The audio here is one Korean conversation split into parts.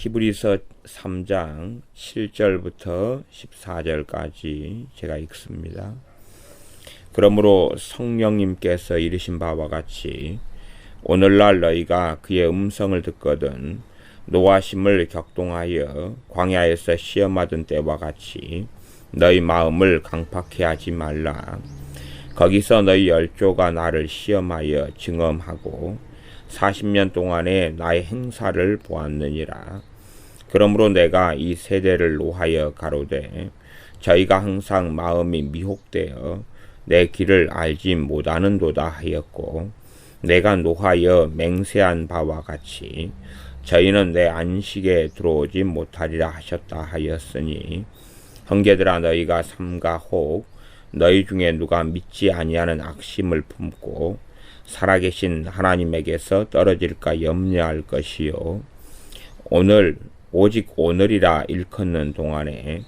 히브리서 3장 7절부터 14절까지 제가 읽습니다. 그러므로 성령님께서 이르신 바와 같이 오늘날 너희가 그의 음성을 듣거든 노하심을 격동하여 광야에서 시험하던 때와 같이 너희 마음을 강팍해 하지 말라. 거기서 너희 열조가 나를 시험하여 증언하고 40년 동안에 나의 행사를 보았느니라. 그러므로 내가 이 세대를 노하여 가로되 저희가 항상 마음이 미혹되어 내 길을 알지 못하는도다 하였고, 내가 노하여 맹세한 바와 같이 저희는 내 안식에 들어오지 못하리라 하셨다 하였으니, 형제들아 너희가 삼가 혹 너희 중에 누가 믿지 아니하는 악심을 품고 살아계신 하나님에게서 떨어질까 염려할 것이요, 오직 오늘이라 일컫는 동안에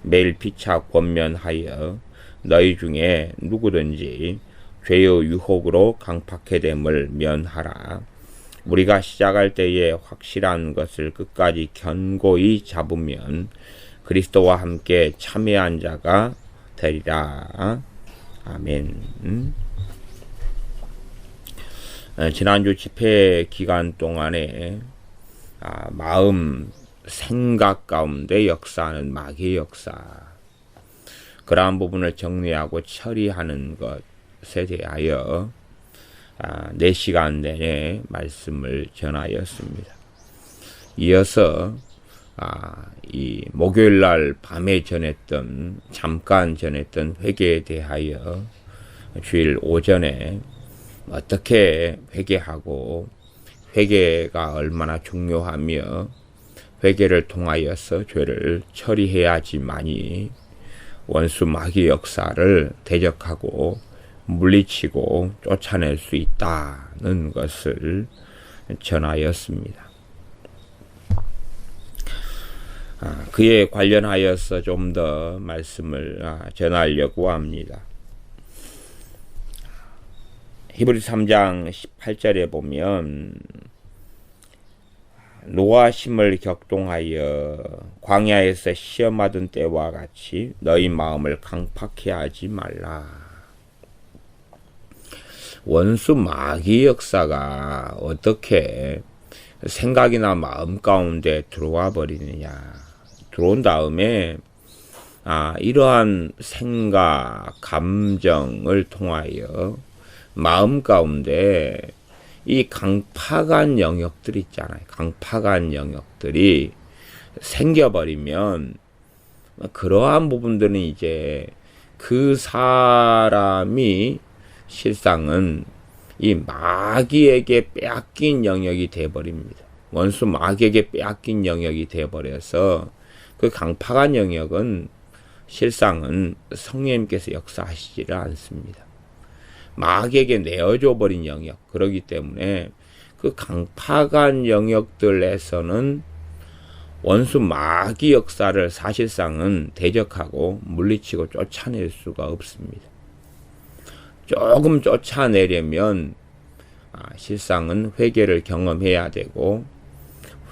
매일 피차 권면하여 너희 중에 누구든지 죄의 유혹으로 강팍해 됨을 면하라. 우리가 시작할 때에 확실한 것을 끝까지 견고히 잡으면 그리스도와 함께 참여한 자가 되리라. 아멘. 지난주 집회 기간 동안에 마음, 생각 가운데 역사하는 마귀의 역사, 그러한 부분을 정리하고 처리하는 것에 대하여 4시간 내내 말씀을 전하였습니다. 이어서 이 목요일날 밤에 잠깐 전했던 회개에 대하여 주일 오전에 어떻게 회개하고 회개가 얼마나 중요하며 회개를 통하여서 죄를 처리해야지만이 원수 마귀 역사를 대적하고 물리치고 쫓아낼 수 있다는 것을 전하였습니다. 그에 관련하여서 좀 더 말씀을 전하려고 합니다. 히브리서 3장 18절에 보면 노하심을 격동하여 광야에서 시험하던 때와 같이 너희 마음을 강팍해 하지 말라. 원수 마귀 역사가 어떻게 생각이나 마음 가운데 들어와 버리느냐. 들어온 다음에 이러한 생각, 감정을 통하여 마음 가운데 이 강팍한 영역들 있잖아요. 강팍한 영역들이 생겨버리면 그러한 부분들은 이제 그 사람이 실상은 이 마귀에게 빼앗긴 영역이 되어버립니다. 원수 마귀에게 빼앗긴 영역이 되어버려서 그 강팍한 영역은 실상은 성령님께서 역사하시지를 않습니다. 마귀에게 내어줘 버린 영역, 그러기 때문에 그 강팍한 영역들에서는 원수 마귀 역사를 사실상은 대적하고 물리치고 쫓아낼 수가 없습니다. 조금 쫓아내려면 실상은 회개를 경험해야 되고,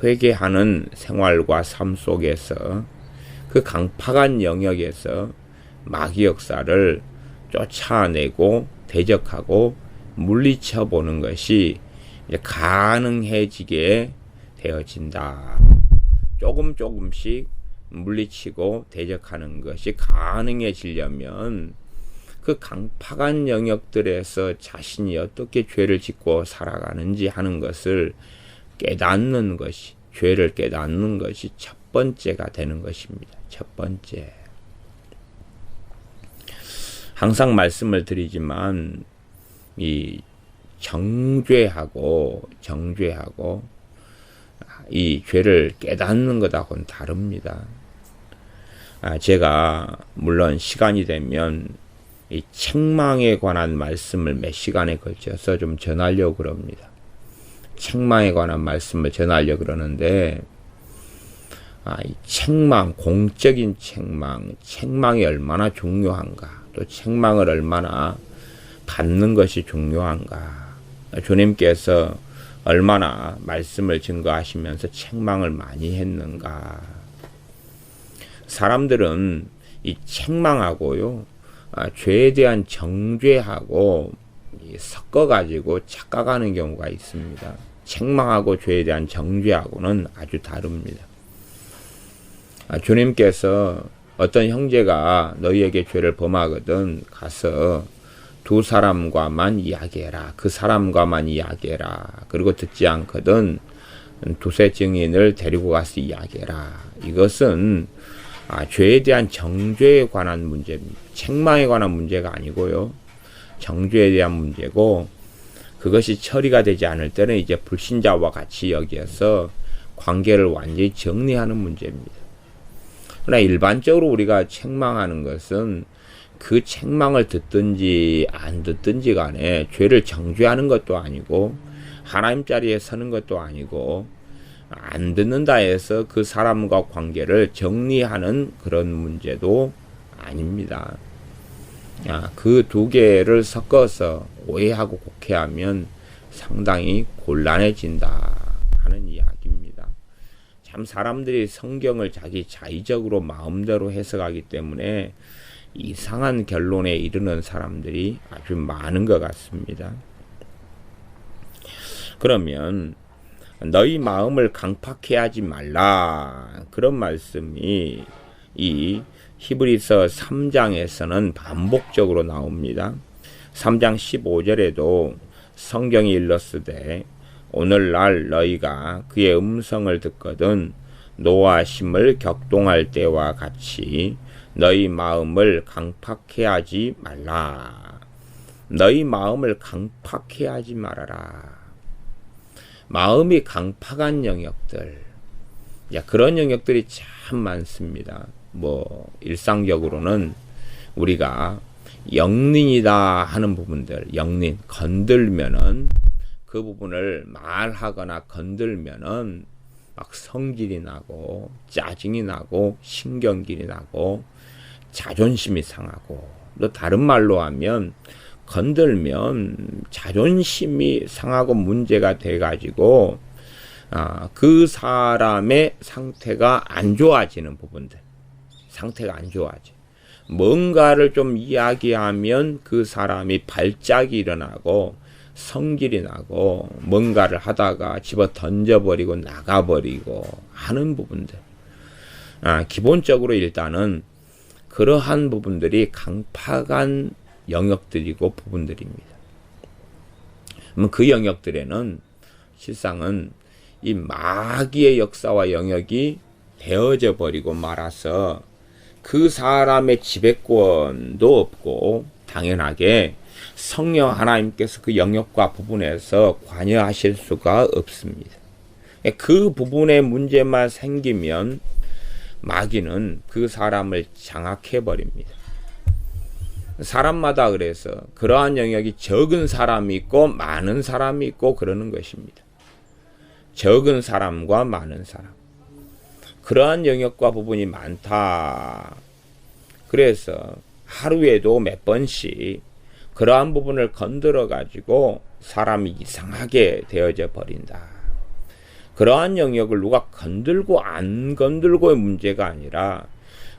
회개하는 생활과 삶 속에서 그 강팍한 영역에서 마귀 역사를 쫓아내고 대적하고 물리쳐 보는 것이 이제 가능해지게 되어진다. 조금씩 물리치고 대적하는 것이 가능해지려면 그 강팍한 영역들에서 자신이 어떻게 죄를 짓고 살아가는지 하는 것을 깨닫는 것이, 죄를 깨닫는 것이 첫 번째가 되는 것입니다. 첫 번째. 항상 말씀을 드리지만 이 정죄하고 이 죄를 깨닫는 것하고는 다릅니다. 제가 물론 시간이 되면 이 책망에 관한 말씀을 몇 시간에 걸쳐서 좀 전하려고 그럽니다. 책망에 관한 말씀을 전하려고 그러는데, 이 책망, 공적인 책망이 얼마나 중요한가, 또 책망을 얼마나 받는 것이 중요한가. 주님께서 얼마나 말씀을 증거하시면서 책망을 많이 했는가. 사람들은 이 책망하고요, 죄에 대한 정죄하고 섞어가지고 착각하는 경우가 있습니다. 책망하고 죄에 대한 정죄하고는 아주 다릅니다. 주님께서 어떤 형제가 너희에게 죄를 범하거든 가서 두 사람과만 이야기해라. 그 사람과만 이야기해라. 그리고 듣지 않거든 두세 증인을 데리고 가서 이야기해라. 이것은 죄에 대한 정죄에 관한 문제입니다. 책망에 관한 문제가 아니고요. 정죄에 대한 문제고, 그것이 처리가 되지 않을 때는 이제 불신자와 같이 여기에서 관계를 완전히 정리하는 문제입니다. 그러나 일반적으로 우리가 책망하는 것은 그 책망을 듣든지 안 듣든지 간에 죄를 정죄하는 것도 아니고 하나님 자리에 서는 것도 아니고 안 듣는다 해서 그 사람과 관계를 정리하는 그런 문제도 아닙니다. 그 두 개를 섞어서 오해하고 곡해하면 상당히 곤란해진다 하는 이야기입니다. 참 사람들이 성경을 자기 자의적으로 마음대로 해석하기 때문에 이상한 결론에 이르는 사람들이 아주 많은 것 같습니다. 그러면 너희 마음을 강팍해 하지 말라, 그런 말씀이 이 히브리서 3장에서는 반복적으로 나옵니다. 3장 15절에도 성경이 일렀으되 오늘날 너희가 그의 음성을 듣거든 노하심을 격동할 때와 같이 너희 마음을 강팍해 하지 말라. 너희 마음을 강팍해 하지 말아라. 마음이 강팍한 영역들, 그런 영역들이 참 많습니다. 일상적으로는 우리가 영린이다 하는 부분들, 영린, 건들면은 그 부분을 말하거나 건들면은 막 성질이 나고 짜증이 나고 신경질이 나고 자존심이 상하고, 또 다른 말로 하면 건들면 자존심이 상하고 문제가 돼가지고 그 사람의 상태가 안 좋아지는 부분들, 상태가 안 좋아져. 뭔가를 좀 이야기하면 그 사람이 발작이 일어나고 성질이 나고 뭔가를 하다가 집어 던져버리고 나가버리고 하는 부분들. 기본적으로 일단은 그러한 부분들이 강팍한 영역들이고 부분들입니다. 그 영역들에는 실상은 이 마귀의 역사와 영역이 되어져 버리고 말아서 그 사람의 지배권도 없고, 당연하게 성령 하나님께서 그 영역과 부분에서 관여하실 수가 없습니다. 그 부분에 문제만 생기면 마귀는 그 사람을 장악해 버립니다. 사람마다 그래서 그러한 영역이 적은 사람이 있고 많은 사람이 있고 그러는 것입니다. 적은 사람과 많은 사람, 그러한 영역과 부분이 많다. 그래서 하루에도 몇 번씩 그러한 부분을 건드려 가지고 사람이 이상하게 되어져 버린다. 그러한 영역을 누가 건들고 안 건들고의 문제가 아니라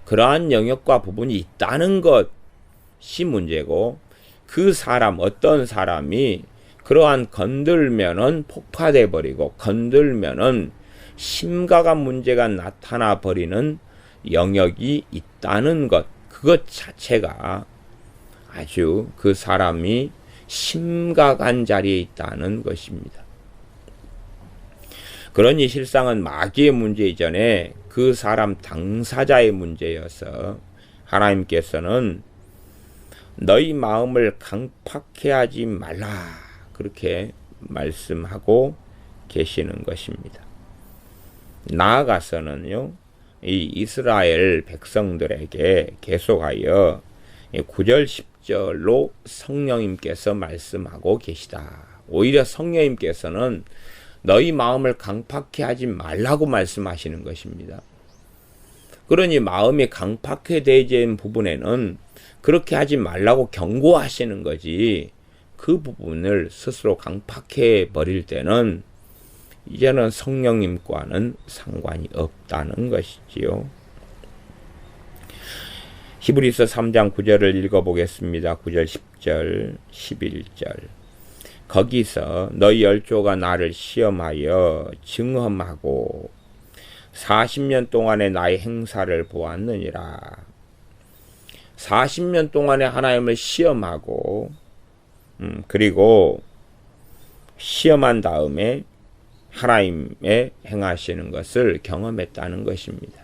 그러한 영역과 부분이 있다는 것이 문제고, 그 사람, 어떤 사람이 그러한 건들면은 폭파돼 버리고 건들면은 심각한 문제가 나타나 버리는 영역이 있다는 것, 그것 자체가 아주 그 사람이 심각한 자리에 있다는 것입니다. 그러니 실상은 마귀의 문제 이전에 그 사람 당사자의 문제여서 하나님께서는 너희 마음을 강팍해 하지 말라, 그렇게 말씀하고 계시는 것입니다. 나아가서는요, 이 이스라엘 백성들에게 계속하여 9절 10절로 성령님께서 말씀하고 계시다. 오히려 성령님께서는 너희 마음을 강팍해 하지 말라고 말씀하시는 것입니다. 그러니 마음이 강팍해 되어진 부분에는 그렇게 하지 말라고 경고하시는 거지, 그 부분을 스스로 강팍해 버릴 때는 이제는 성령님과는 상관이 없다는 것이지요. 히브리서 3장 9절을 읽어보겠습니다. 9절, 10절, 11절. 거기서 너희 열조가 나를 시험하여 증험하고 40년 동안의 나의 행사를 보았느니라. 40년 동안에 하나님을 시험하고 그리고 시험한 다음에 하나님의 행하시는 것을 경험했다는 것입니다.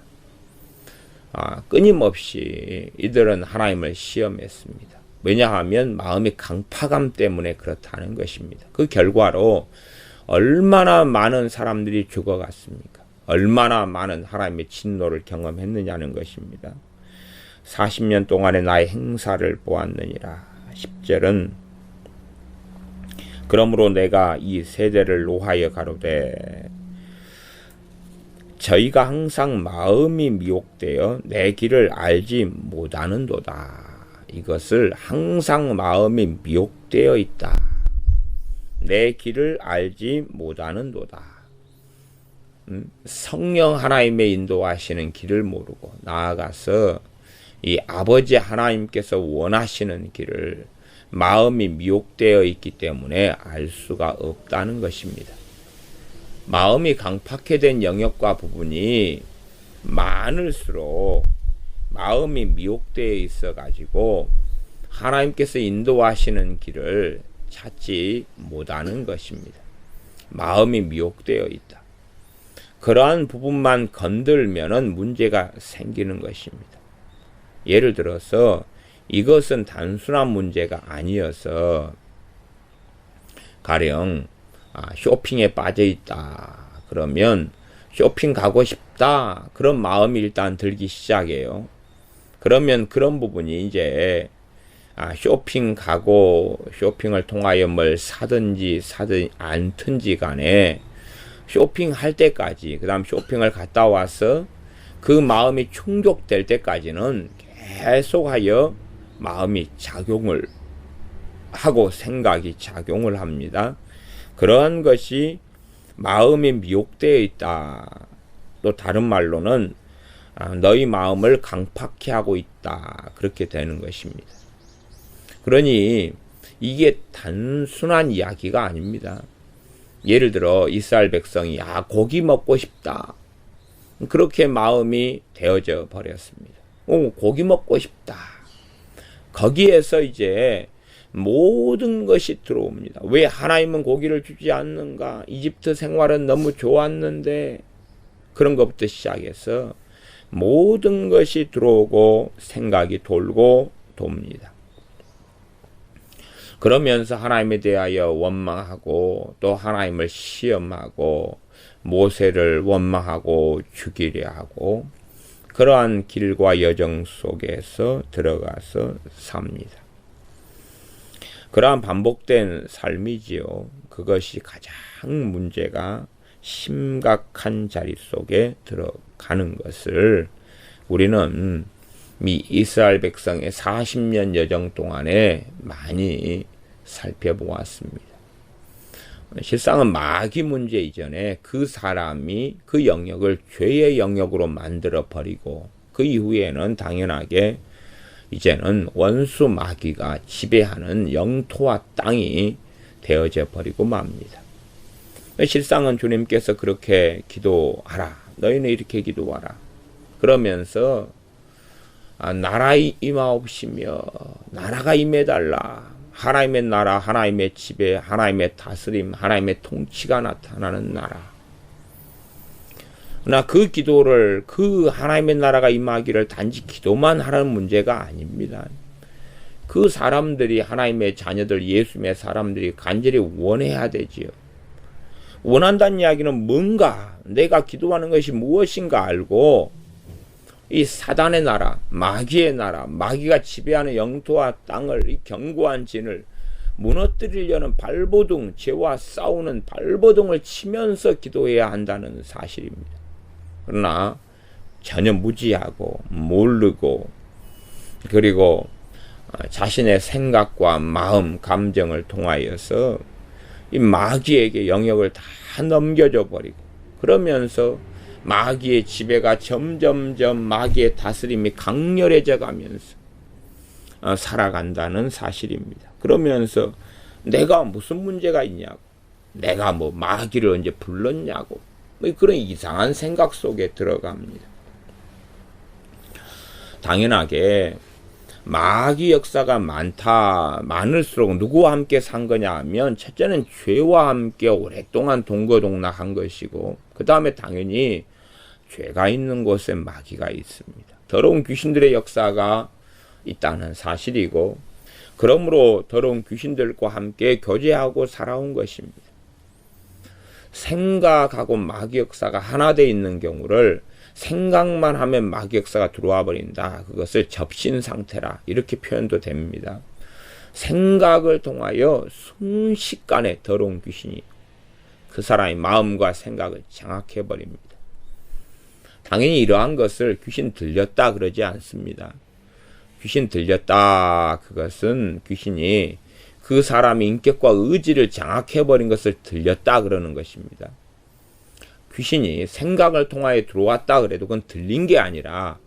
끊임없이 이들은 하나님을 시험했습니다. 왜냐하면 마음의 강팍함 때문에 그렇다는 것입니다. 그 결과로 얼마나 많은 사람들이 죽어갔습니까? 얼마나 많은 하나님의 진노를 경험했느냐는 것입니다. 40년 동안의 나의 행사를 보았느니라. 10절은 그러므로 내가 이 세대를 노하여 가로되 저희가 항상 마음이 미혹되어 내 길을 알지 못하는도다. 이것을 항상 마음이 미혹되어 있다. 내 길을 알지 못하는도다. 성령 하나님의 인도하시는 길을 모르고 나아가서 이 아버지 하나님께서 원하시는 길을 마음이 미혹되어 있기 때문에 알 수가 없다는 것입니다. 마음이 강팍해된 영역과 부분이 많을수록 마음이 미혹되어 있어 가지고 하나님께서 인도하시는 길을 찾지 못하는 것입니다. 마음이 미혹되어 있다. 그러한 부분만 건들면은 문제가 생기는 것입니다. 예를 들어서 이것은 단순한 문제가 아니어서 가령 쇼핑에 빠져 있다. 그러면 쇼핑 가고 싶다. 그런 마음이 일단 들기 시작해요. 그러면 그런 부분이 이제 쇼핑 가고 쇼핑을 통하여 뭘 사든지 않든지 간에 쇼핑할 때까지, 그 다음 쇼핑을 갔다 와서 그 마음이 충족될 때까지는 계속하여 마음이 작용을 하고 생각이 작용을 합니다. 그러한 것이 마음이 미혹되어 있다. 또 다른 말로는 너희 마음을 강팍해 하고 있다. 그렇게 되는 것입니다. 그러니 이게 단순한 이야기가 아닙니다. 예를 들어 이스라엘 백성이 고기 먹고 싶다. 그렇게 마음이 되어져 버렸습니다. 고기 먹고 싶다. 거기에서 이제 모든 것이 들어옵니다. 왜 하나님은 고기를 주지 않는가? 이집트 생활은 너무 좋았는데, 그런 것부터 시작해서 모든 것이 들어오고 생각이 돌고 돕니다. 그러면서 하나님에 대하여 원망하고 또 하나님을 시험하고 모세를 원망하고 죽이려 하고 그러한 길과 여정 속에서 들어가서 삽니다. 그러한 반복된 삶이지요. 그것이 가장 문제가 심각한 자리 속에 들어가는 것을 우리는 이 이스라엘 백성의 40년 여정 동안에 많이 살펴보았습니다. 실상은 마귀 문제 이전에 그 사람이 그 영역을 죄의 영역으로 만들어 버리고 그 이후에는 당연하게 이제는 원수 마귀가 지배하는 영토와 땅이 되어져 버리고 맙니다. 실상은 주님께서 그렇게 기도하라. 너희는 이렇게 기도하라. 그러면서 나라 임하옵시며 나라가 임해달라. 하나님의 나라, 하나님의 지배, 하나님의 다스림, 하나님의 통치가 나타나는 나라. 그러나 그 기도를, 그 하나님의 나라가 임하기를 단지 기도만 하는 문제가 아닙니다. 그 사람들이, 하나님의 자녀들, 예수님의 사람들이 간절히 원해야 되지요. 원한다는 이야기는 뭔가, 내가 기도하는 것이 무엇인가 알고 이 사단의 나라, 마귀의 나라, 마귀가 지배하는 영토와 땅을, 이 견고한 진을 무너뜨리려는 발버둥, 죄와 싸우는 발버둥을 치면서 기도해야 한다는 사실입니다. 그러나 전혀 무지하고 모르고 그리고 자신의 생각과 마음, 감정을 통하여서 이 마귀에게 영역을 다 넘겨줘 버리고, 그러면서 마귀의 지배가 점점점 마귀의 다스림이 강렬해져 가면서 살아간다는 사실입니다. 그러면서 내가 무슨 문제가 있냐고, 내가 뭐 마귀를 언제 불렀냐고, 뭐 그런 이상한 생각 속에 들어갑니다. 당연하게 마귀 역사가 많을수록 누구와 함께 산 거냐 하면, 첫째는 죄와 함께 오랫동안 동거동락한 것이고, 그 다음에 당연히 죄가 있는 곳에 마귀가 있습니다. 더러운 귀신들의 역사가 있다는 사실이고, 그러므로 더러운 귀신들과 함께 교제하고 살아온 것입니다. 생각하고 마귀 역사가 하나 돼 있는 경우를 생각만 하면 마귀 역사가 들어와 버린다. 그것을 접신 상태라, 이렇게 표현도 됩니다. 생각을 통하여 순식간에 더러운 귀신이 그 사람의 마음과 생각을 장악해 버립니다. 당연히 이러한 것을 귀신 들렸다 그러지 않습니다. 귀신 들렸다, 그것은 귀신이 그 사람의 인격과 의지를 장악해 버린 것을 들렸다 그러는 것입니다. 귀신이 생각을 통하여 들어왔다 그래도 그건 들린 게 아니라,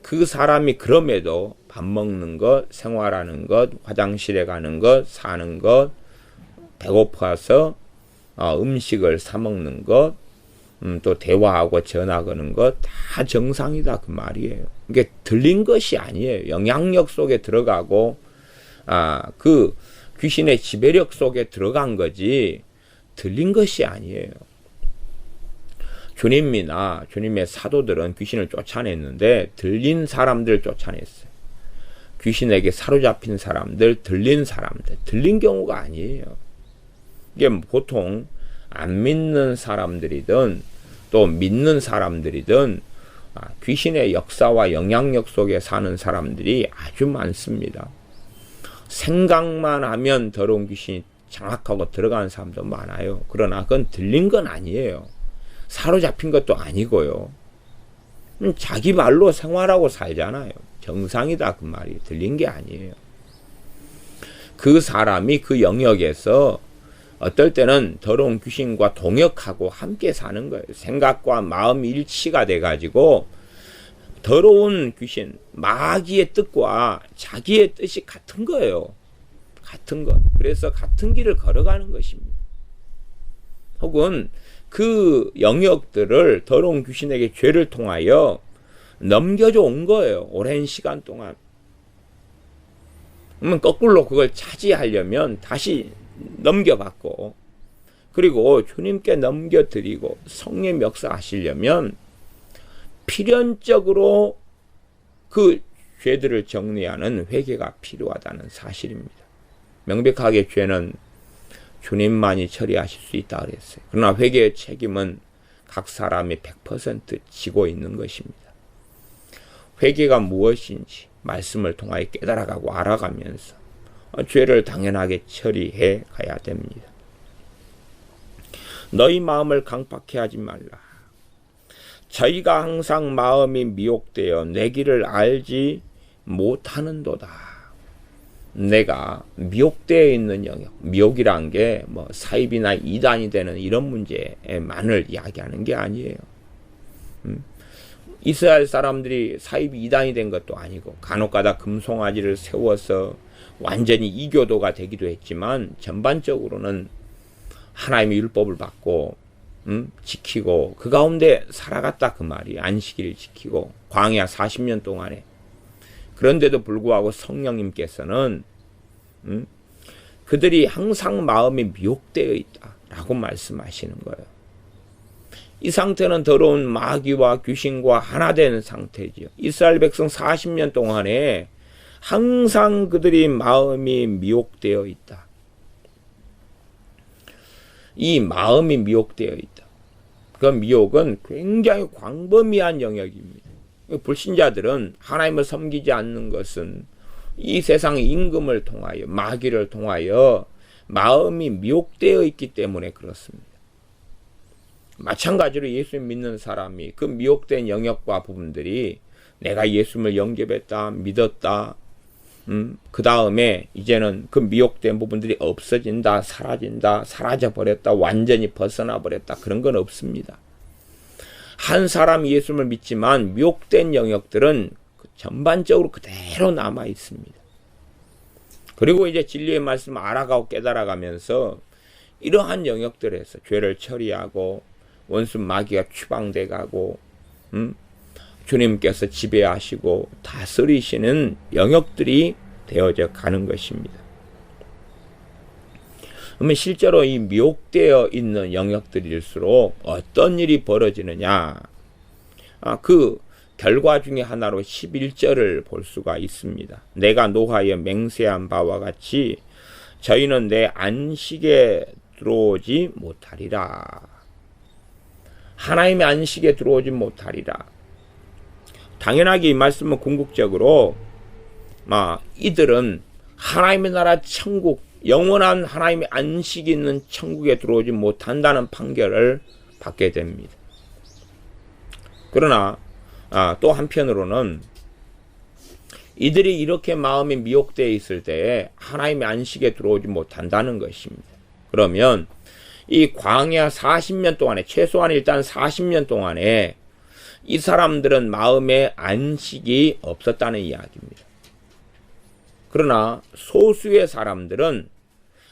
그 사람이 그럼에도 밥 먹는 것, 생활하는 것, 화장실에 가는 것, 사는 것, 배고파서 음식을 사 먹는 것, 또 대화하고 전화 거는 것, 다 정상이다 그 말이에요. 이게 들린 것이 아니에요. 영향력 속에 들어가고 그 귀신의 지배력 속에 들어간 거지 들린 것이 아니에요. 주님이나 주님의 사도들은 귀신을 쫓아냈는데 들린 사람들 쫓아냈어요. 귀신에게 사로잡힌 사람들, 들린 사람들, 들린 경우가 아니에요. 이게 보통 안 믿는 사람들이든 또 믿는 사람들이든 귀신의 역사와 영향력 속에 사는 사람들이 아주 많습니다. 생각만 하면 더러운 귀신이 장악하고 들어가는 사람도 많아요. 그러나 그건 들린 건 아니에요. 사로잡힌 것도 아니고요. 자기 말로 생활하고 살잖아요. 정상이다 그 말이. 들린 게 아니에요. 그 사람이 그 영역에서 어떨 때는 더러운 귀신과 동역하고 함께 사는 거예요. 생각과 마음 일치가 돼가지고 더러운 귀신, 마귀의 뜻과 자기의 뜻이 같은 거예요. 같은 것. 그래서 같은 길을 걸어가는 것입니다. 혹은 그 영역들을 더러운 귀신에게 죄를 통하여 넘겨줘 온 거예요. 오랜 시간 동안. 그러면 거꾸로 그걸 차지하려면 다시 넘겨받고, 그리고 주님께 넘겨드리고 성령 역사하시려면 필연적으로 그 죄들을 정리하는 회개가 필요하다는 사실입니다. 명백하게 죄는 주님만이 처리하실 수 있다 그랬어요. 그러나 회개의 책임은 각 사람이 100% 지고 있는 것입니다. 회개가 무엇인지 말씀을 통하여 깨달아가고 알아가면서 죄를 당연하게 처리해 가야 됩니다. 너희 마음을 강팍해 하지 말라. 저희가 항상 마음이 미혹되어 내 길을 알지 못하는도다. 내가 미혹되어 있는 영역, 미혹이란 게 뭐 사입이나 이단이 되는 이런 문제만을 이야기하는 게 아니에요. 이스라엘 사람들이 사입이 이단이 된 것도 아니고 간혹가다 금송아지를 세워서 완전히 이교도가 되기도 했지만 전반적으로는 하나님의 율법을 받고 지키고 그 가운데 살아갔다 그 말이. 안식일을 지키고 광야 40년 동안에. 그런데도 불구하고 성령님께서는 그들이 항상 마음이 미혹되어 있다라고 말씀하시는 거예요. 이 상태는 더러운 마귀와 귀신과 하나 된 상태지요. 이스라엘 백성 40년 동안에 항상 그들이 마음이 미혹되어 있다. 이 마음이 미혹되어 있다. 그 미혹은 굉장히 광범위한 영역입니다. 불신자들은 하나님을 섬기지 않는 것은 이 세상의 임금을 통하여, 마귀를 통하여 마음이 미혹되어 있기 때문에 그렇습니다. 마찬가지로 예수를 믿는 사람이 그 미혹된 영역과 부분들이 내가 예수님을 영접했다, 믿었다, 그 다음에 이제는 그 미혹된 부분들이 없어진다, 사라진다, 사라져버렸다, 완전히 벗어나버렸다. 그런 건 없습니다. 한 사람이 예수를 믿지만 미혹된 영역들은 전반적으로 그대로 남아 있습니다. 그리고 이제 진리의 말씀을 알아가고 깨달아가면서 이러한 영역들에서 죄를 처리하고 원수 마귀가 추방돼 가고 주님께서 지배하시고 다스리시는 영역들이 되어져 가는 것입니다. 그러면 실제로 이 미혹되어 있는 영역들일수록 어떤 일이 벌어지느냐? 그 결과 중에 하나로 11절을 볼 수가 있습니다. 내가 노하여 맹세한 바와 같이 저희는 내 안식에 들어오지 못하리라. 하나님의 안식에 들어오지 못하리라. 당연하게 이 말씀은 궁극적으로 이들은 하나님의 나라 천국, 영원한 하나님의 안식이 있는 천국에 들어오지 못한다는 판결을 받게 됩니다. 그러나 또 한편으로는 이들이 이렇게 마음이 미혹되어 있을 때에 하나님의 안식에 들어오지 못한다는 것입니다. 그러면 이 광야 40년 동안에, 최소한 일단 40년 동안에 이 사람들은 마음의 안식이 없었다는 이야기입니다. 그러나 소수의 사람들은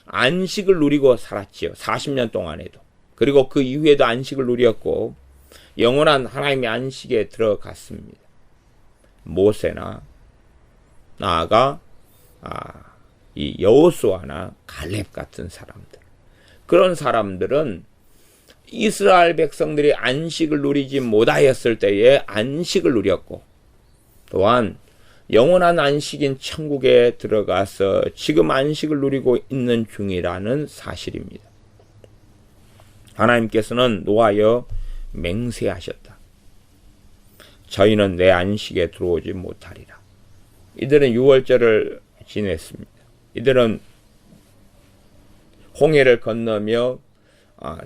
안식을 누리고 살았지요. 40년 동안에도. 그리고 그 이후에도 안식을 누렸고 영원한 하나님의 안식에 들어갔습니다. 모세나 나아가 이 여호수아나 갈렙 같은 사람들. 그런 사람들은 이스라엘 백성들이 안식을 누리지 못하였을 때에 안식을 누렸고 또한 영원한 안식인 천국에 들어가서 지금 안식을 누리고 있는 중이라는 사실입니다. 하나님께서는 노하여 맹세하셨다. 저희는 내 안식에 들어오지 못하리라. 이들은 유월절을 지냈습니다. 이들은 홍해를 건너며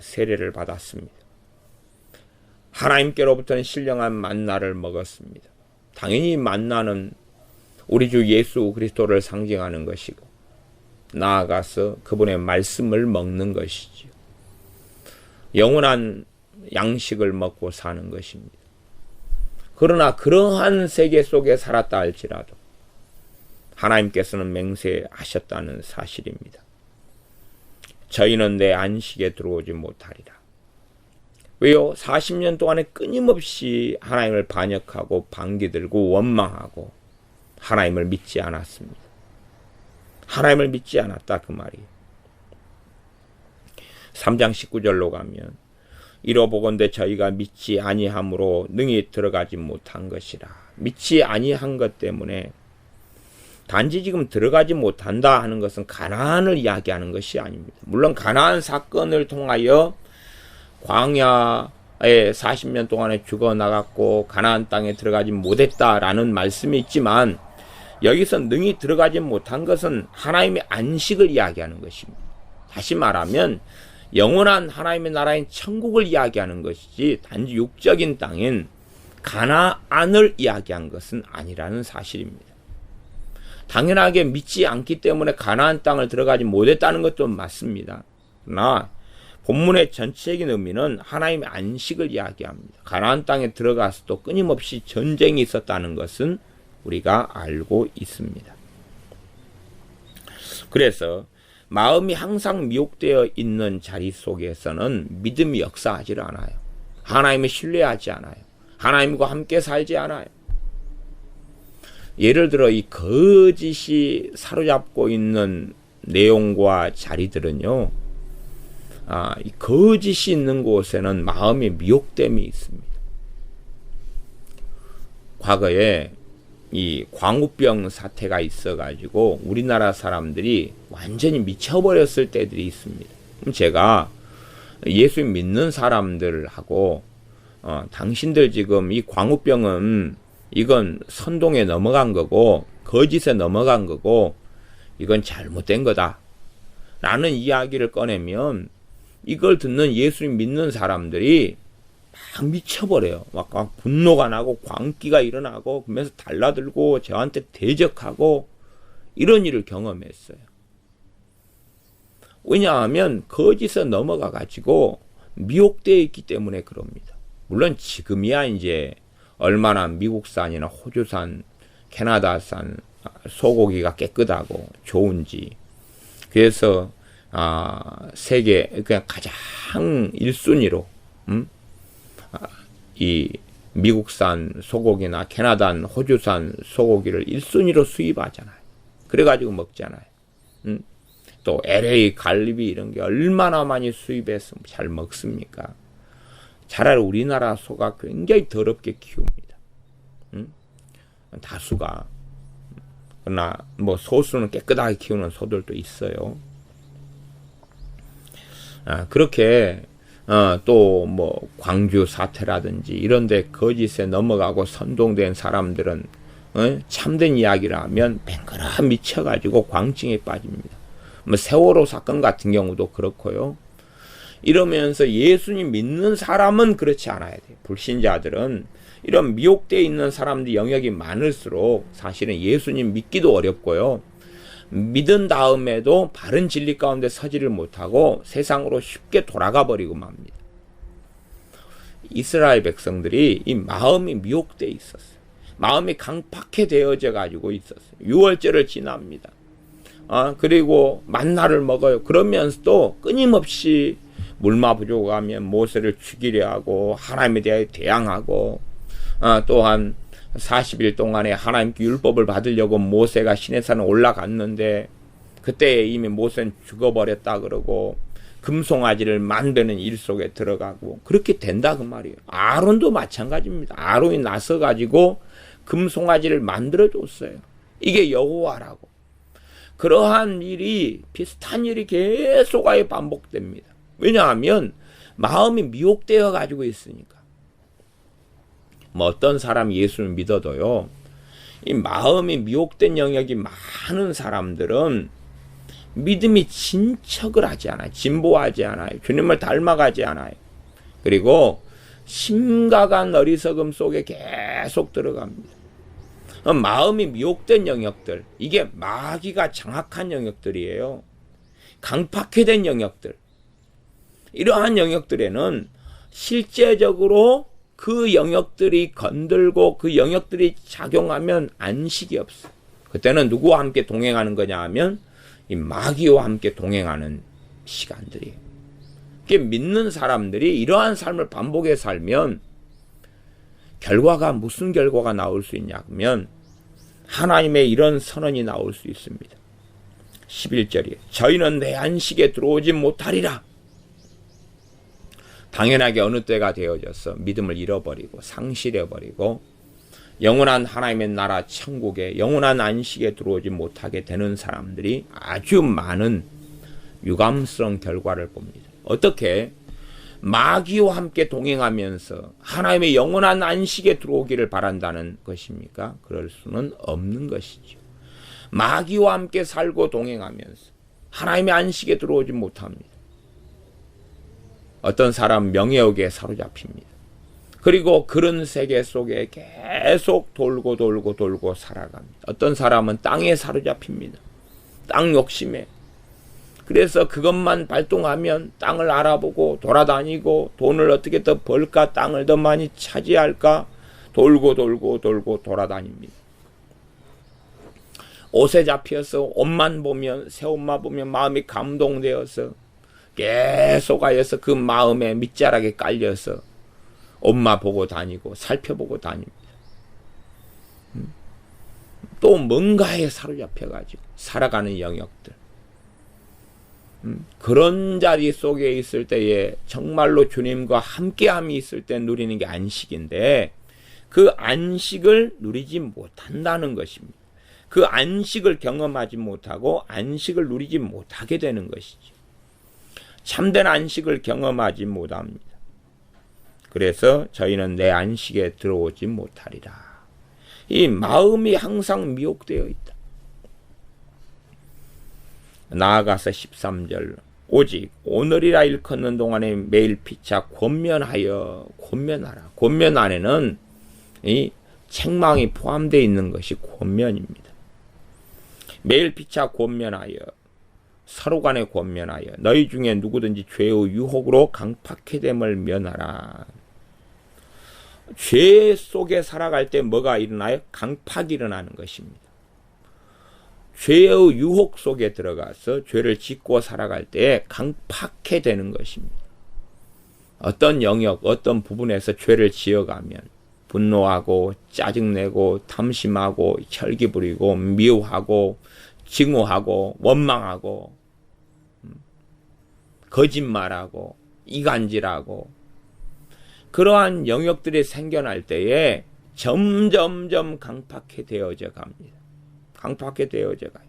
세례를 받았습니다. 하나님께로부터는 신령한 만나를 먹었습니다. 당연히 만나는 우리 주 예수 그리스도를 상징하는 것이고 나아가서 그분의 말씀을 먹는 것이지요. 영원한 양식을 먹고 사는 것입니다. 그러나 그러한 세계 속에 살았다 할지라도 하나님께서는 맹세하셨다는 사실입니다. 저희는 내 안식에 들어오지 못하리라. 왜요? 40년 동안에 끊임없이 하나님을 반역하고 반기들고 원망하고 하나님을 믿지 않았습니다. 하나님을 믿지 않았다 그 말이에요. 3장 19절로 가면 이러보건대 저희가 믿지 아니함으로 능히 들어가지 못한 것이라. 믿지 아니한 것 때문에 단지 지금 들어가지 못한다 하는 것은 가나안을 이야기하는 것이 아닙니다. 물론 가나안 사건을 통하여 광야에 40년 동안에 죽어나갔고 가나안 땅에 들어가지 못했다라는 말씀이 있지만 여기서 능히 들어가지 못한 것은 하나님의 안식을 이야기하는 것입니다. 다시 말하면 영원한 하나님의 나라인 천국을 이야기하는 것이지 단지 육적인 땅인 가나안을 이야기한 것은 아니라는 사실입니다. 당연하게 믿지 않기 때문에 가나안 땅을 들어가지 못했다는 것도 맞습니다. 그러나 본문의 전체적인 의미는 하나님의 안식을 이야기합니다. 가나안 땅에 들어가서도 끊임없이 전쟁이 있었다는 것은 우리가 알고 있습니다. 그래서 마음이 항상 미혹되어 있는 자리 속에서는 믿음이 역사하지 않아요. 하나님을 신뢰하지 않아요. 하나님과 함께 살지 않아요. 예를 들어 이 거짓이 사로잡고 있는 내용과 자리들은요, 이 거짓이 있는 곳에는 마음의 미혹됨이 있습니다. 과거에 이 광우병 사태가 있어가지고 우리나라 사람들이 완전히 미쳐버렸을 때들이 있습니다. 그럼 제가 예수 믿는 사람들하고 당신들 지금 이 광우병은 이건 선동에 넘어간 거고 거짓에 넘어간 거고 이건 잘못된 거다 라는 이야기를 꺼내면 이걸 듣는 예수 믿는 사람들이 막 미쳐버려요. 막 분노가 나고 광기가 일어나고 그러면서 달라들고 저한테 대적하고 이런 일을 경험했어요. 왜냐하면 거짓에 넘어가 가지고 미혹되어 있기 때문에 그럽니다. 물론 지금이야 이제 얼마나 미국산이나 호주산, 캐나다산 소고기가 깨끗하고 좋은지. 그래서 세계 그냥 가장 1순위로 이 미국산 소고기나 캐나다산, 호주산 소고기를 1순위로 수입하잖아요. 그래가지고 먹잖아요. 또 LA 갈비 이런 게 얼마나 많이 수입해서 잘 먹습니까? 차라리 우리나라 소가 굉장히 더럽게 키웁니다. 다수가. 그러나 뭐 소수는 깨끗하게 키우는 소들도 있어요. 그렇게 또 뭐 광주 사태라든지 이런 데 거짓에 넘어가고 선동된 사람들은 참된 이야기를 하면 뱅그라 미쳐가지고 광증에 빠집니다. 뭐 세월호 사건 같은 경우도 그렇고요. 이러면서 예수님 믿는 사람은 그렇지 않아야 돼요. 불신자들은 이런 미혹되어 있는 사람들 영역이 많을수록 사실은 예수님 믿기도 어렵고요. 믿은 다음에도 바른 진리 가운데 서지를 못하고 세상으로 쉽게 돌아가 버리고 맙니다. 이스라엘 백성들이 이 마음이 미혹되어 있었어요. 마음이 강팍해 되어져 가지고 있었어요. 유월절을 지납니다. 그리고 만나를 먹어요. 그러면서도 끊임없이 물마 부족하면 모세를 죽이려 하고 하나님에 대해 대항하고 또한 40일 동안에 하나님께 율법을 받으려고 모세가 시내산에 올라갔는데 그때 이미 모세는 죽어버렸다 그러고 금송아지를 만드는 일 속에 들어가고 그렇게 된다 그 말이에요. 아론도 마찬가지입니다. 아론이 나서 가지고 금송아지를 만들어 줬어요. 이게 여호와라고. 그러한 일이 비슷한 일이 계속 반복됩니다. 왜냐하면 마음이 미혹되어 가지고 있으니까. 뭐 어떤 사람이 예수를 믿어도요, 이 마음이 미혹된 영역이 많은 사람들은 믿음이 진척을 하지 않아요. 진보하지 않아요. 주님을 닮아가지 않아요. 그리고 심각한 어리석음 속에 계속 들어갑니다. 마음이 미혹된 영역들, 이게 마귀가 장악한 영역들이에요. 강팍해된 영역들. 이러한 영역들에는 실제적으로 그 영역들이 건들고 그 영역들이 작용하면 안식이 없어요. 그때는 누구와 함께 동행하는 거냐 하면 이 마귀와 함께 동행하는 시간들이에요. 믿는 사람들이 이러한 삶을 반복해 살면 결과가 무슨 결과가 나올 수 있냐 하면 하나님의 이런 선언이 나올 수 있습니다. 11절이에요. 저희는 내 안식에 들어오지 못하리라. 당연하게 어느 때가 되어져서 믿음을 잃어버리고 상실해버리고 영원한 하나님의 나라 천국에 영원한 안식에 들어오지 못하게 되는 사람들이 아주 많은 유감스러운 결과를 봅니다. 어떻게 마귀와 함께 동행하면서 하나님의 영원한 안식에 들어오기를 바란다는 것입니까? 그럴 수는 없는 것이죠. 마귀와 함께 살고 동행하면서 하나님의 안식에 들어오지 못합니다. 어떤 사람 명예욕에 사로잡힙니다. 그리고 그런 세계 속에 계속 돌고 살아갑니다. 어떤 사람은 땅에 사로잡힙니다. 땅 욕심에. 그래서 그것만 발동하면 땅을 알아보고 돌아다니고 돈을 어떻게 더 벌까, 땅을 더 많이 차지할까 돌고 돌아다닙니다. 옷에 잡혀서 옷만 보면, 새 옷만 보면 마음이 감동되어서 계속하여서 그 마음에 밑자락에 깔려서 옷만 보고 다니고 살펴보고 다닙니다. 또 뭔가에 사로잡혀가지고 살아가는 영역들. 그런 자리 속에 있을 때에 정말로 주님과 함께함이 있을 때 누리는 게 안식인데 그 안식을 누리지 못한다는 것입니다. 그 안식을 경험하지 못하고 안식을 누리지 못하게 되는 것이죠. 참된 안식을 경험하지 못합니다. 그래서 저희는 내 안식에 들어오지 못하리라. 이 마음이 항상 미혹되어 있다. 나아가서 13절 오직 오늘이라 일컫는 동안에 매일 피차 권면하라. 권면 안에는 이 책망이 포함되어 있는 것이 권면입니다. 매일 피차 권면하여 서로 간에 권면하여 너희 중에 누구든지 죄의 유혹으로 강팍해 됨을 면하라. 죄 속에 살아갈 때 뭐가 일어나요? 강팍이 일어나는 것입니다. 죄의 유혹 속에 들어가서 죄를 짓고 살아갈 때 강팍해 되는 것입니다. 어떤 영역, 어떤 부분에서 죄를 지어가면 분노하고 짜증내고 탐심하고 혈기 부리고 미워하고 증오하고 원망하고 거짓말하고 이간질하고 그러한 영역들이 생겨날 때에 점점점 강팍해 되어져 갑니다. 강팍해 되어져 가요.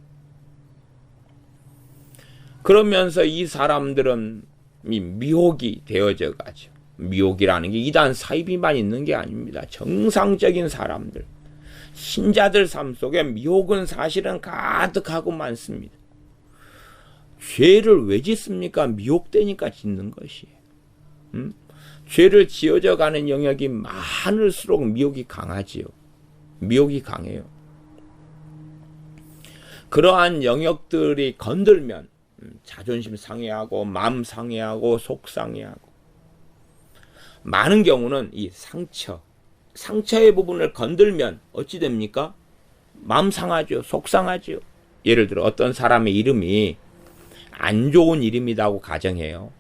그러면서 이 사람들은 미혹이 되어져 가죠. 미혹이라는 게 이단 사이비만 있는 게 아닙니다. 정상적인 사람들, 신자들 삶 속에 미혹은 사실은 가득하고 많습니다. 죄를 왜 짓습니까? 미혹되니까 짓는 것이에요. 죄를 지어져 가는 영역이 많을수록 미혹이 강하지요. 미혹이 강해요. 그러한 영역들이 건들면 자존심 상해하고 마음 상해하고 속 상해하고 많은 경우는 이 상처의 부분을 건들면 어찌 됩니까? 마음 상하죠. 속 상하죠. 예를 들어 어떤 사람의 이름이 안 좋은 이름이라고 가정해요.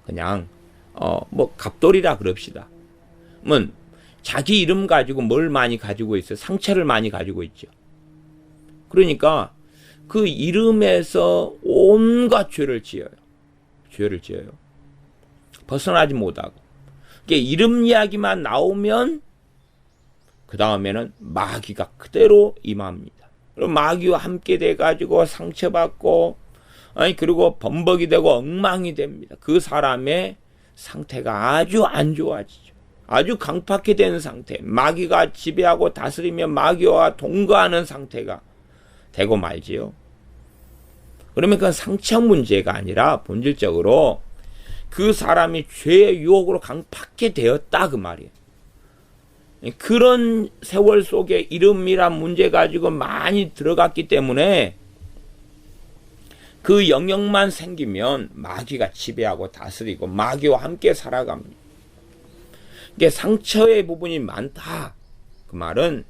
그냥 갑돌이라 그럽시다. 자기 이름 가지고 뭘 많이 가지고 있어요? 상처를 많이 가지고 있죠. 그러니까 그 이름에서 온갖 죄를 지어요. 벗어나지 못하고. 이름 이야기만 나오면 그 다음에는 마귀가 그대로 임합니다. 그럼 마귀와 함께 돼가지고 상처받고 그리고 범벅이 되고 엉망이 됩니다. 그 사람의 상태가 아주 안 좋아지죠. 아주 강팍해 된 상태. 마귀가 지배하고 다스리며 마귀와 동거하는 상태가 되고 말지요. 그러면 그건 상처 문제가 아니라 본질적으로 그 사람이 죄의 유혹으로 강팍해 되었다 그 말이에요. 그런 세월 속에 이름이란 문제 가지고 많이 들어갔기 때문에 그 영역만 생기면 마귀가 지배하고 다스리고 마귀와 함께 살아갑니다. 이게 상처의 부분이 많다. 그 말은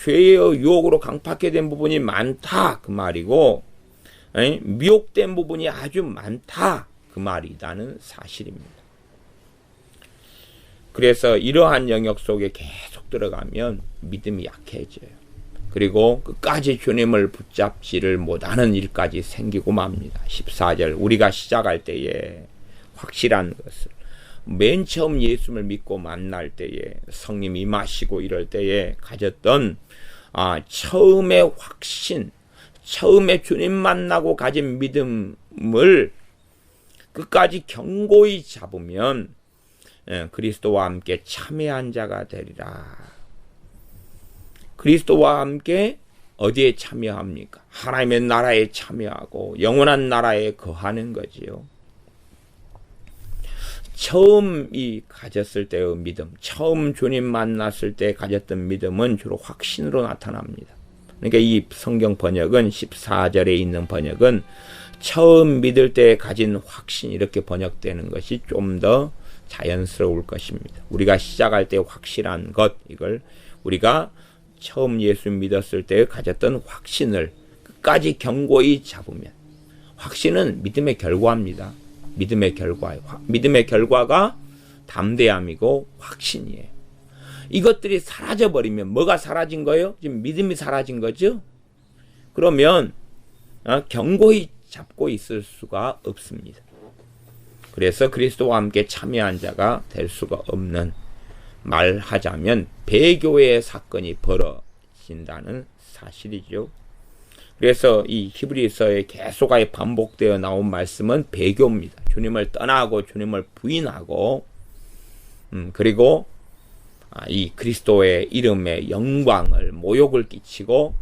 죄의 유혹으로 강팍해 된 부분이 많다. 그 말이고 미혹된 부분이 아주 많다. 그 말이라는 사실입니다. 그래서 이러한 영역 속에 계속 들어가면 믿음이 약해져요. 그리고 끝까지 주님을 붙잡지를 못하는 일까지 생기고 맙니다. 14절 우리가 시작할 때에 확실한 것을 맨 처음 예수를 믿고 만날 때에 성령 임하시고 이럴 때에 가졌던 처음의 확신, 처음에 주님 만나고 가진 믿음을 끝까지 견고히 잡으면 그리스도와 함께 참여한 자가 되리라. 그리스도와 함께 어디에 참여합니까? 하나님의 나라에 참여하고 영원한 나라에 거하는 거지요. 처음 가졌을 때의 믿음, 처음 주님 만났을 때 가졌던 믿음은 주로 확신으로 나타납니다. 그러니까 이 성경 번역은 14절에 있는 번역은 처음 믿을 때 가진 확신 이렇게 번역되는 것이 좀 더 자연스러울 것입니다. 우리가 시작할 때 확실한 것, 이걸 우리가 처음 예수 믿었을 때 가졌던 확신을 끝까지 견고히 잡으면, 확신은 믿음의 결과입니다. 믿음의 결과가 담대함이고 확신이에요. 이것들이 사라져버리면 뭐가 사라진 거예요? 지금 믿음이 사라진 거죠? 그러면 견고히 잡고 있을 수가 없습니다. 그래서 그리스도와 함께 참여한 자가 될 수가 없는, 말하자면 배교의 사건이 벌어진다는 사실이죠. 그래서 이 히브리서에 계속하여 반복되어 나온 말씀은 배교입니다. 주님을 떠나고 주님을 부인하고 그리고 이 그리스도의 이름에 영광을 모욕을 끼치고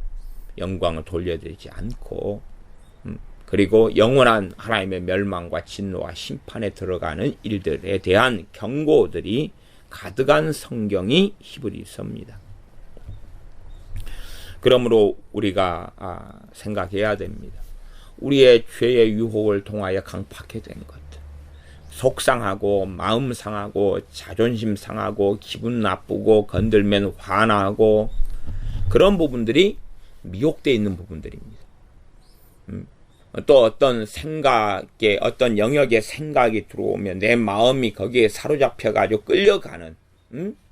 영광을 돌려드리지 않고 그리고 영원한 하나님의 멸망과 진노와 심판에 들어가는 일들에 대한 경고들이 가득한 성경이 히브리서입니다. 그러므로 우리가 생각해야 됩니다. 우리의 죄의 유혹을 통하여 강팍해 된 것, 속상하고 마음 상하고 자존심 상하고 기분 나쁘고 건들면 화나고, 그런 부분들이 미혹되어 있는 부분들입니다. 또 어떤 생각에, 어떤 영역에 생각이 들어오면 내 마음이 거기에 사로잡혀 가지고 끌려가는,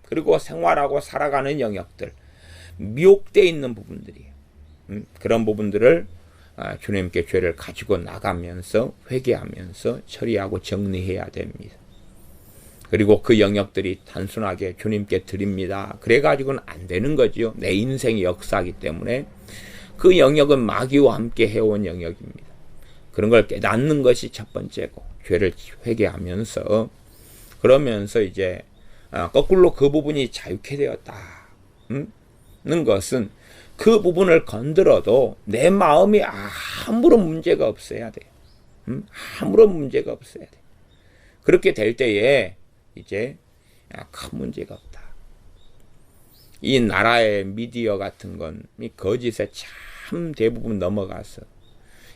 그리고 생활하고 살아가는 영역들, 미혹되어 있는 부분들이에요. 그런 부분들을 주님께 죄를 가지고 나가면서 회개하면서 처리하고 정리해야 됩니다. 그리고 그 영역들이 단순하게 주님께 드립니다, 그래가지고는 안 되는 거지요. 내 인생의 역사이기 때문에 그 영역은 마귀와 함께 해온 영역입니다. 그런 걸 깨닫는 것이 첫 번째고, 죄를 회개하면서, 그러면서 이제 거꾸로 그 부분이 자유케 되었다는 것은 그 부분을 건드려도 내 마음이 아무런 문제가 없어야 돼요. 아무런 문제가 없어야 돼요. 그렇게 될 때에 이제 큰 문제가 없다. 이 나라의 미디어 같은 건 이 거짓에 참 대부분 넘어가서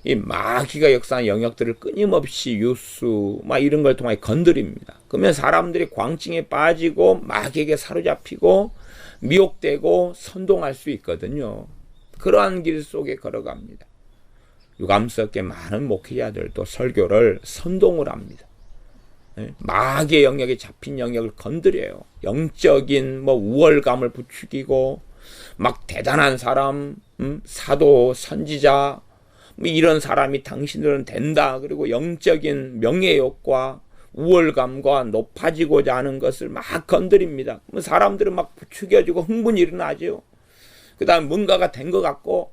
이 마귀가 역사한 영역들을 끊임없이 뉴스 막 이런 걸 통해 건드립니다. 그러면 사람들이 광증에 빠지고 마귀에게 사로잡히고 미혹되고 선동할 수 있거든요. 그러한 길 속에 걸어갑니다. 유감스럽게 많은 목회자들도 설교를 선동을 합니다. 마귀의 영역에 잡힌 영역을 건드려요. 영적인 우월감을 부추기고, 막 대단한 사람, 사도, 선지자, 이런 사람이 당신들은 된다. 그리고 영적인 명예욕과 우월감과 높아지고자 하는 것을 막 건드립니다. 그러면 사람들은 막 부추겨지고 흥분이 일어나죠. 그 다음 뭔가가 된 것 같고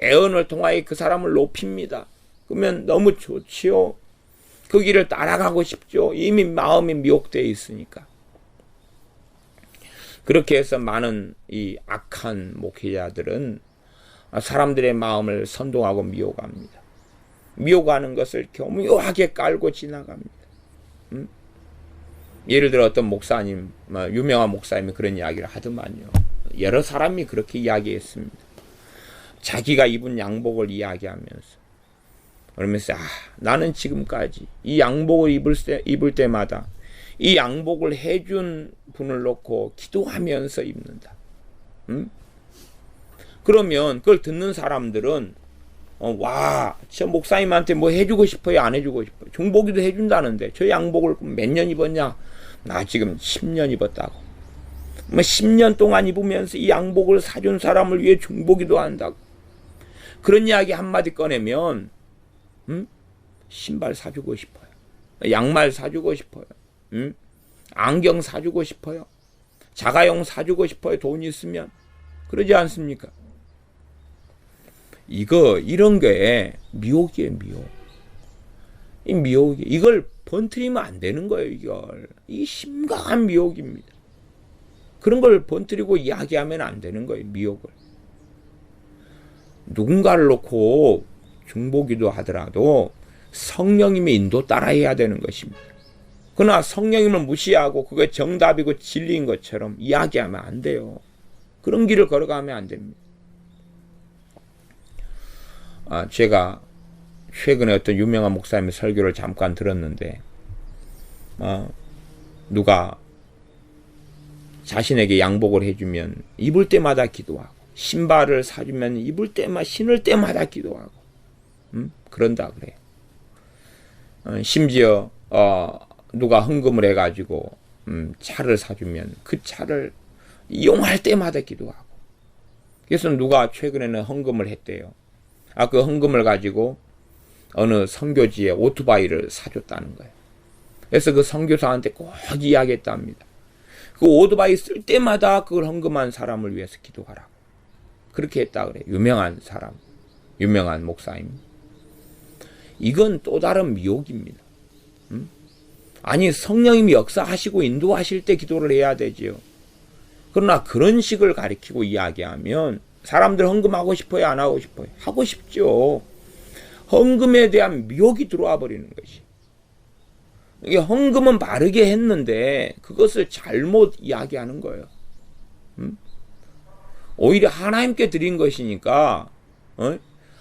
애언을 통하여 그 사람을 높입니다. 그러면 너무 좋지요. 그 길을 따라가고 싶죠. 이미 마음이 미혹되어 있으니까. 그렇게 해서 많은 이 악한 목회자들은 사람들의 마음을 선동하고 미혹합니다. 미혹하는 것을 교묘하게 깔고 지나갑니다. 예를 들어 어떤 목사님, 유명한 목사님이 그런 이야기를 하더만요. 여러 사람이 그렇게 이야기했습니다. 자기가 입은 양복을 이야기하면서, 그러면서 나는 지금까지 이 양복을 입을 때마다 이 양복을 해준 분을 놓고 기도하면서 입는다. 그러면 그걸 듣는 사람들은 와, 저 목사님한테 뭐 해주고 싶어요, 안 해주고 싶어요? 중보기도 해준다는데 저 양복을 몇 년 입었냐? 나 지금 10년 입었다고. 10년 동안 입으면서 이 양복을 사준 사람을 위해 중보기도 한다고. 그런 이야기 한마디 꺼내면 신발 사주고 싶어요. 양말 사주고 싶어요. 안경 사주고 싶어요. 자가용 사주고 싶어요. 돈 있으면. 그러지 않습니까? 이런 게 미혹이에요, 미혹. 이 미혹이, 이걸 번트리면 안 되는 거예요, 이걸. 이 심각한 미혹입니다. 그런 걸 번트리고 이야기하면 안 되는 거예요, 미혹을. 누군가를 놓고 중보기도 하더라도 성령님의 인도 따라해야 되는 것입니다. 그러나 성령님을 무시하고 그게 정답이고 진리인 것처럼 이야기하면 안 돼요. 그런 길을 걸어가면 안 됩니다. 제가 최근에 어떤 유명한 목사님의 설교를 잠깐 들었는데, 누가 자신에게 양복을 해주면 입을 때마다 기도하고, 신발을 사주면 입을 때마다, 신을 때마다 기도하고, 그런다 그래요. 심지어 누가 헌금을 해가지고 차를 사주면 그 차를 이용할 때마다 기도하고. 그래서 누가 최근에는 헌금을 했대요. 그 헌금을 가지고 어느 선교지에 오토바이를 사줬다는 거예요. 그래서 그 선교사한테 꼭 이야기했답니다. 그 오토바이 쓸 때마다 그걸 헌금한 사람을 위해서 기도하라고. 그렇게 했다 그래요. 유명한 사람, 유명한 목사님. 이건 또 다른 미혹입니다. 아니, 성령님이 역사하시고 인도하실 때 기도를 해야 되지요. 그러나 그런 식을 가리키고 이야기하면 사람들 헌금하고 싶어요, 안 하고 싶어요? 하고 싶죠. 헌금에 대한 미혹이 들어와 버리는 것이. 이게 헌금은 바르게 했는데 그것을 잘못 이야기하는 거예요. 오히려 하나님께 드린 것이니까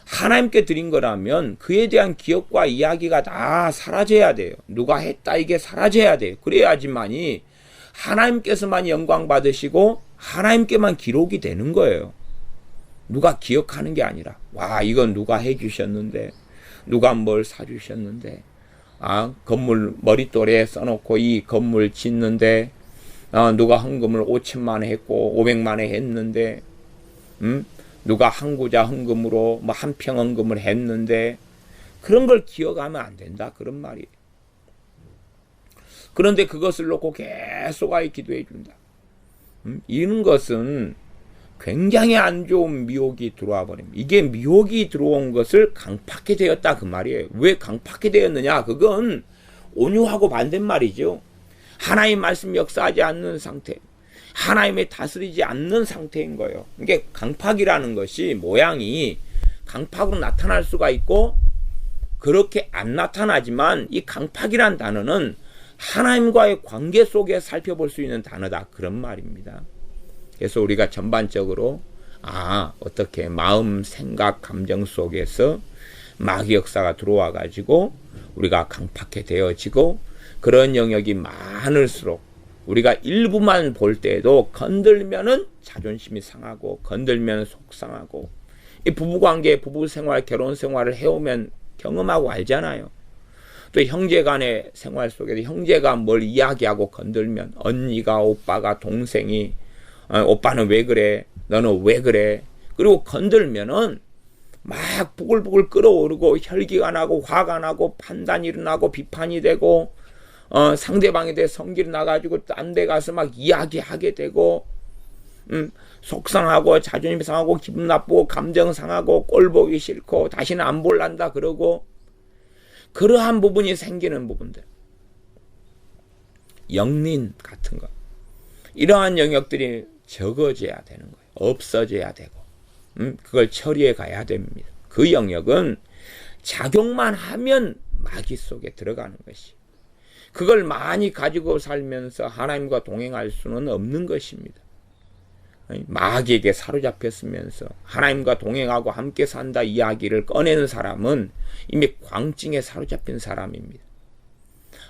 하나님께 드린 거라면 그에 대한 기억과 이야기가 다 사라져야 돼요. 누가 했다 이게 사라져야 돼요. 그래야지만이 하나님께서만 영광 받으시고 하나님께만 기록이 되는 거예요. 누가 기억하는 게 아니라 와 이건 누가 해주셨는데 누가 뭘 사주셨는데 건물 머릿돌에 써놓고 이 건물 짓는데 누가 헌금을 5천만 원 했고 500만 원 했는데 누가 한 구자 헌금으로 뭐 한 평 헌금을 했는데 그런 걸 기억하면 안 된다 그런 말이에요. 그런데 그것을 놓고 계속 기도해 준다. 이런 것은 굉장히 안 좋은 미혹이 들어와 버립니다. 이게 미혹이 들어온 것을 강팍해 되었다 그 말이에요. 왜 강팍해 되었느냐? 그건 온유하고 반대말이죠. 하나님 말씀 역사하지 않는 상태, 하나님의 다스리지 않는 상태인 거예요. 이게 강팍이라는 것이 모양이 강팍으로 나타날 수가 있고 그렇게 안 나타나지만 이 강팍이란 단어는 하나님과의 관계 속에 살펴볼 수 있는 단어다 그런 말입니다. 그래서 우리가 전반적으로 어떻게 마음, 생각, 감정 속에서 마귀 역사가 들어와 가지고 우리가 강팍해 되어지고 그런 영역이 많을수록 우리가 일부만 볼 때에도 건들면은 자존심이 상하고 건들면 속상하고 이 부부관계, 부부생활, 결혼생활을 해오면 경험하고 알잖아요. 또 형제간의 생활 속에서 형제가 뭘 이야기하고 건들면 언니가 오빠가 동생이 오빠는 왜 그래? 너는 왜 그래? 그리고 건들면은 막 부글부글 끓어오르고 혈기가 나고 화가 나고 판단이 일어나고 비판이 되고 상대방에 대해 성질이 나가지고 딴 데 가서 막 이야기하게 되고 속상하고 자존심 상하고 기분 나쁘고 감정 상하고 꼴 보기 싫고 다시는 안 볼란다 그러고 그러한 부분이 생기는 부분들 영린 같은 거 이러한 영역들이 적어져야 되는 거예요. 없어져야 되고 그걸 처리해 가야 됩니다. 그 영역은 작용만 하면 마귀 속에 들어가는 것이 그걸 많이 가지고 살면서 하나님과 동행할 수는 없는 것입니다. 마귀에게 사로잡혔으면서 하나님과 동행하고 함께 산다 이야기를 꺼내는 사람은 이미 광증에 사로잡힌 사람입니다.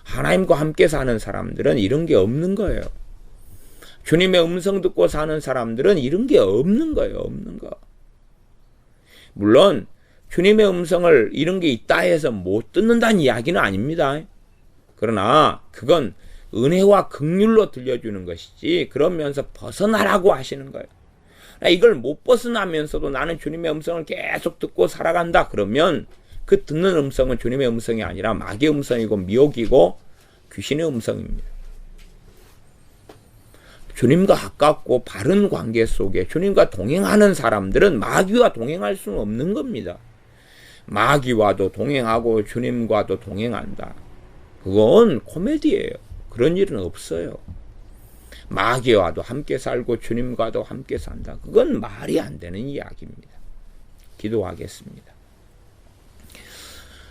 하나님과 함께 사는 사람들은 이런 게 없는 거예요. 주님의 음성 듣고 사는 사람들은 이런 게 없는 거예요. 없는 거. 물론 주님의 음성을 이런 게 있다 해서 못 듣는다는 이야기는 아닙니다. 그러나 그건 은혜와 긍휼로 들려주는 것이지 그러면서 벗어나라고 하시는 거예요. 이걸 못 벗어나면서도 나는 주님의 음성을 계속 듣고 살아간다 그러면 그 듣는 음성은 주님의 음성이 아니라 마귀의 음성이고 미혹이고 귀신의 음성입니다. 주님과 가깝고 바른 관계 속에 주님과 동행하는 사람들은 마귀와 동행할 수는 없는 겁니다. 마귀와도 동행하고 주님과도 동행한다. 그건 코미디예요. 그런 일은 없어요. 마귀와도 함께 살고 주님과도 함께 산다. 그건 말이 안 되는 이야기입니다. 기도하겠습니다.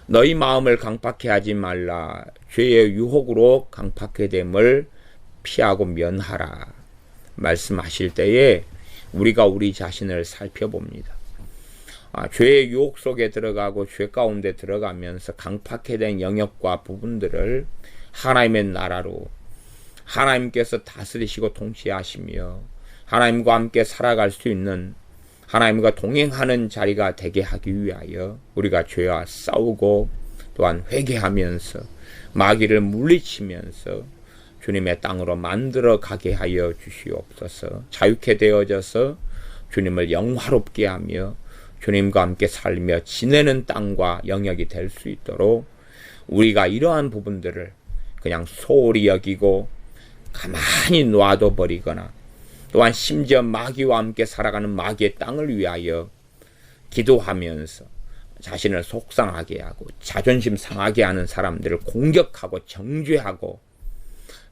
너희 마음을 강팍해 하지 말라. 죄의 유혹으로 강팍해 됨을 피하고 면하라. 말씀하실 때에 우리가 우리 자신을 살펴봅니다. 죄의 유혹 속에 들어가고 죄 가운데 들어가면서 강팍해 된 영역과 부분들을 하나님의 나라로 하나님께서 다스리시고 통치하시며 하나님과 함께 살아갈 수 있는 하나님과 동행하는 자리가 되게 하기 위하여 우리가 죄와 싸우고 또한 회개하면서 마귀를 물리치면서 주님의 땅으로 만들어 가게 하여 주시옵소서. 자유케 되어져서 주님을 영화롭게 하며 주님과 함께 살며 지내는 땅과 영역이 될 수 있도록 우리가 이러한 부분들을 그냥 소홀히 여기고 가만히 놔둬 버리거나 또한 심지어 마귀와 함께 살아가는 마귀의 땅을 위하여 기도하면서 자신을 속상하게 하고 자존심 상하게 하는 사람들을 공격하고 정죄하고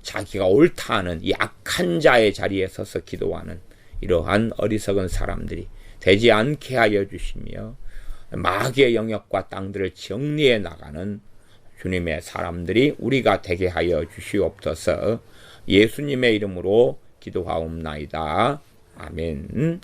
자기가 옳다 하는 이 악한 자의 자리에 서서 기도하는 이러한 어리석은 사람들이 되지 않게 하여 주시며 마귀의 영역과 땅들을 정리해 나가는 주님의 사람들이 우리가 되게 하여 주시옵소서. 예수님의 이름으로 기도하옵나이다. 아멘.